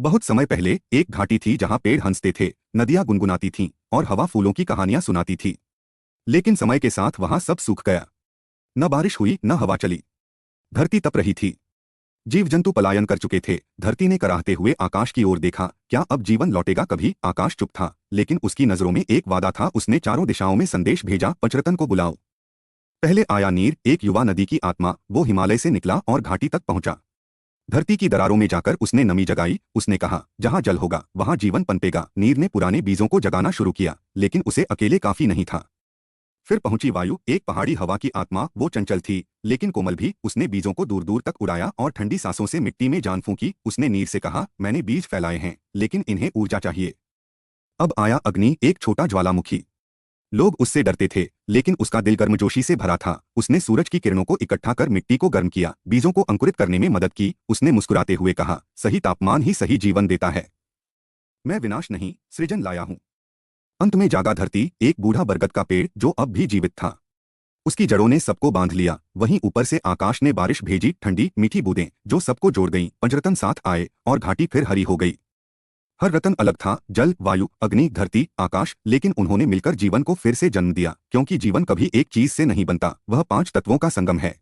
बहुत समय पहले एक घाटी थी जहां पेड़ हंसते थे, नदियां गुनगुनाती थीं और हवा फूलों की कहानियां सुनाती थी। लेकिन समय के साथ वहां सब सूख गया। न बारिश हुई न हवा चली। धरती तप रही थी। जीव जंतु पलायन कर चुके थे। धरती ने कराहते हुए आकाश की ओर देखा, क्या अब जीवन लौटेगा कभी? आकाश चुप था, लेकिन उसकी नजरों में एक वादा था। उसने चारों दिशाओं में संदेश भेजा, पंचरतन को बुलाओ। पहले आया नीर, एक युवा नदी की आत्मा। वो हिमालय से निकला और घाटी तक पहुंचा। धरती की दरारों में जाकर उसने नमी जगाई। उसने कहा, जहां जल होगा वहां जीवन पनपेगा। नीर ने पुराने बीजों को जगाना शुरू किया, लेकिन उसे अकेले काफी नहीं था। फिर पहुंची वायु, एक पहाड़ी हवा की आत्मा। वो चंचल थी लेकिन कोमल भी। उसने बीजों को दूर दूर तक उड़ाया और ठंडी सांसों से मिट्टी में जान फूंकी। उसने नीर से कहा, मैंने बीज फैलाए हैं, लेकिन इन्हें ऊर्जा चाहिए। अब आया अग्नि, एक छोटा ज्वालामुखी। लोग उससे डरते थे, लेकिन उसका दिल गर्मजोशी से भरा था। उसने सूरज की किरणों को इकट्ठा कर मिट्टी को गर्म किया, बीजों को अंकुरित करने में मदद की। उसने मुस्कुराते हुए कहा, सही तापमान ही सही जीवन देता है। मैं विनाश नहीं, सृजन लाया हूं। अंत में जागा धरती, एक बूढ़ा बरगद का पेड़ जो अब भी जीवित था। उसकी जड़ों ने सबको बांध लिया। वहीं ऊपर से आकाश ने बारिश भेजी, ठंडी मीठी बूंदें जो सबको जोड़ गईं। पंचरतन साथ आए और घाटी फिर हरी हो गई। हर रतन अलग था, जल, वायु, अग्नि, धरती, आकाश, लेकिन उन्होंने मिलकर जीवन को फिर से जन्म दिया। क्योंकि जीवन कभी एक चीज से नहीं बनता, वह 5 तत्वों का संगम है।